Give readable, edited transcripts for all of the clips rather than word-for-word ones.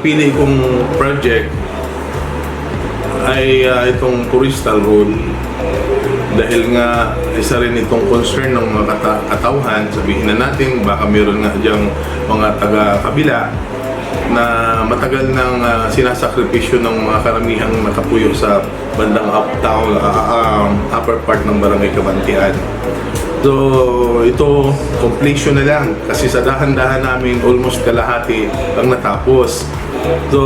napili kong project ay itong Coristal Road dahil nga isa rin itong concern ng mga katauhan. Sabihin na natin baka meron nga diyang mga taga-kabila na matagal nang sinasakripisyo ng mga karamihang nakapuyo sa bandang upper part ng Barangay Kabantian. So ito completion na lang kasi sa dahan-dahan namin almost kalahati ang natapos. So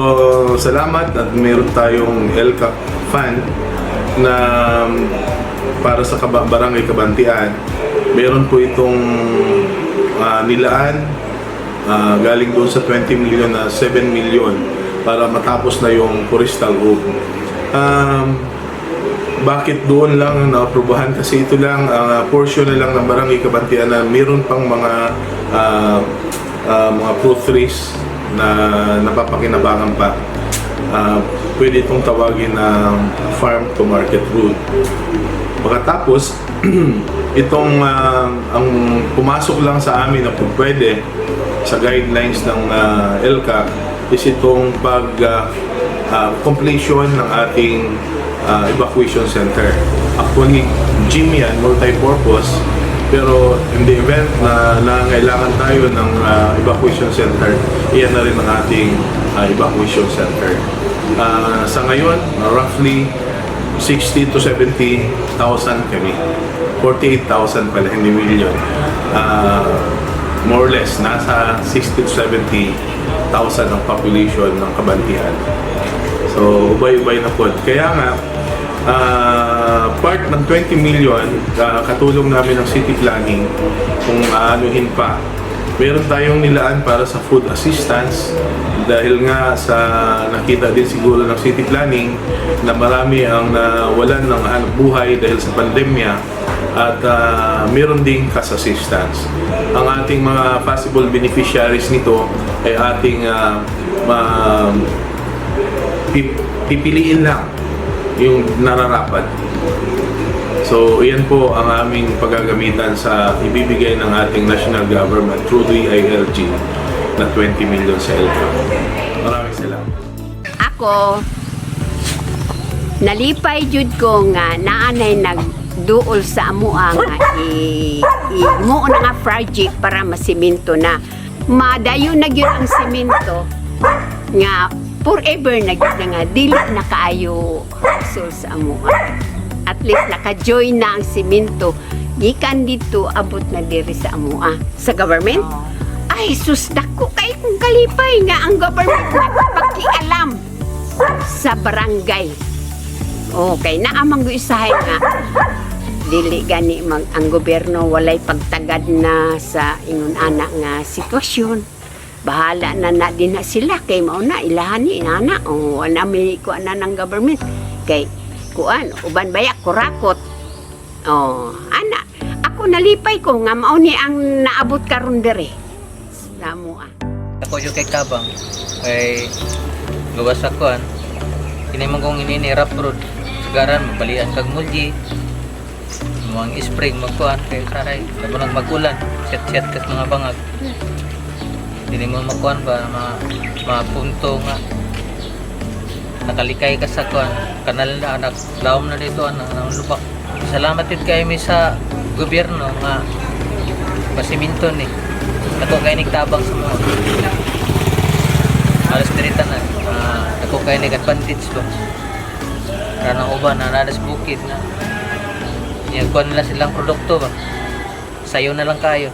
salamat at meron tayong LCAP fund na para sa Barangay Kabantian. Meron po itong nilaan galing doon sa 20 million na 7 million para matapos na yung Coristal Road. Bakit doon lang naaprubahan? Kasi ito lang portion na lang ng Barangay Kabantian na meron pang mga fruit trees na napapakinabangan pa. Pwede itong tawagin na farm to market route. Pagkatapos itong ang pumasok lang sa amin na pwede sa guidelines ng LCAP is itong completion ng ating evacuation center. Actually, gym yan, multi-purpose, pero in the event na nangailangan tayo ng evacuation center, iyan na rin ang ating evacuation center. Sa ngayon, roughly 60 to 70,000 kami. 48,000 pala, hindi million. More or less, nasa 60 to 70,000 ang population ng Kabantian. So, ubay-ubay na po. Kaya nga, part ng 20 million, katulong namin ng city planning, kung aanuhin pa. Meron tayong nilaan para sa food assistance dahil nga sa nakita din siguro ng city planning na marami ang nawalan ng hanap buhay dahil sa pandemya at meron ding cash assistance. Ang ating mga possible beneficiaries nito ay ating pipiliin lang yung nararapat. So, iyan po ang aming paggagamitan sa ibibigay ng ating national government through the ILG na 20 million sa LCAP. Maraming salamat. Ako, nalipay jud ko nga naanay nagduol sa amuang nga mo na nga project para masiminto na. Madayo na gyud ang siminto nga forever na gyud nga dili na kaayo so sa amuang. At least naka-join na ang siminto. Gikan dito, abot na diri sa amua. Sa government? Ay, susdak ko kay kung kalipay nga ang government nagpakialam sa barangay. Okay, naamang isahay nga. Dili gani ang gobyerno walay pagtagad na sa ingon anak nga sitwasyon. Bahala na din na sila kay mao na ilahan ni inana o anami ko ana ng government kay kuan uban bayak kurakot. Ana ako nalipay ko nga mao ni ang naabot karon dere sa amoa. Ako yung kay Kabang kay gawas sa kuan kini man kong ini rap road garan mabalian kag mulji muang spring magkuan kay saray labo nang magulan set kas mga bangag dili mo makuan ba mapunto nga nakalikay ka sa kuan kanal na anak lawom na dito ang lubak. Salamat din kay mi sa gobyerno nga pasiminto ni ako kay nigtabang sa mga alas dirita na ako kay nag-advantage ba ranang uban na nadas bukid na yan kuan nila silang produkto ba sayo na lang kayo.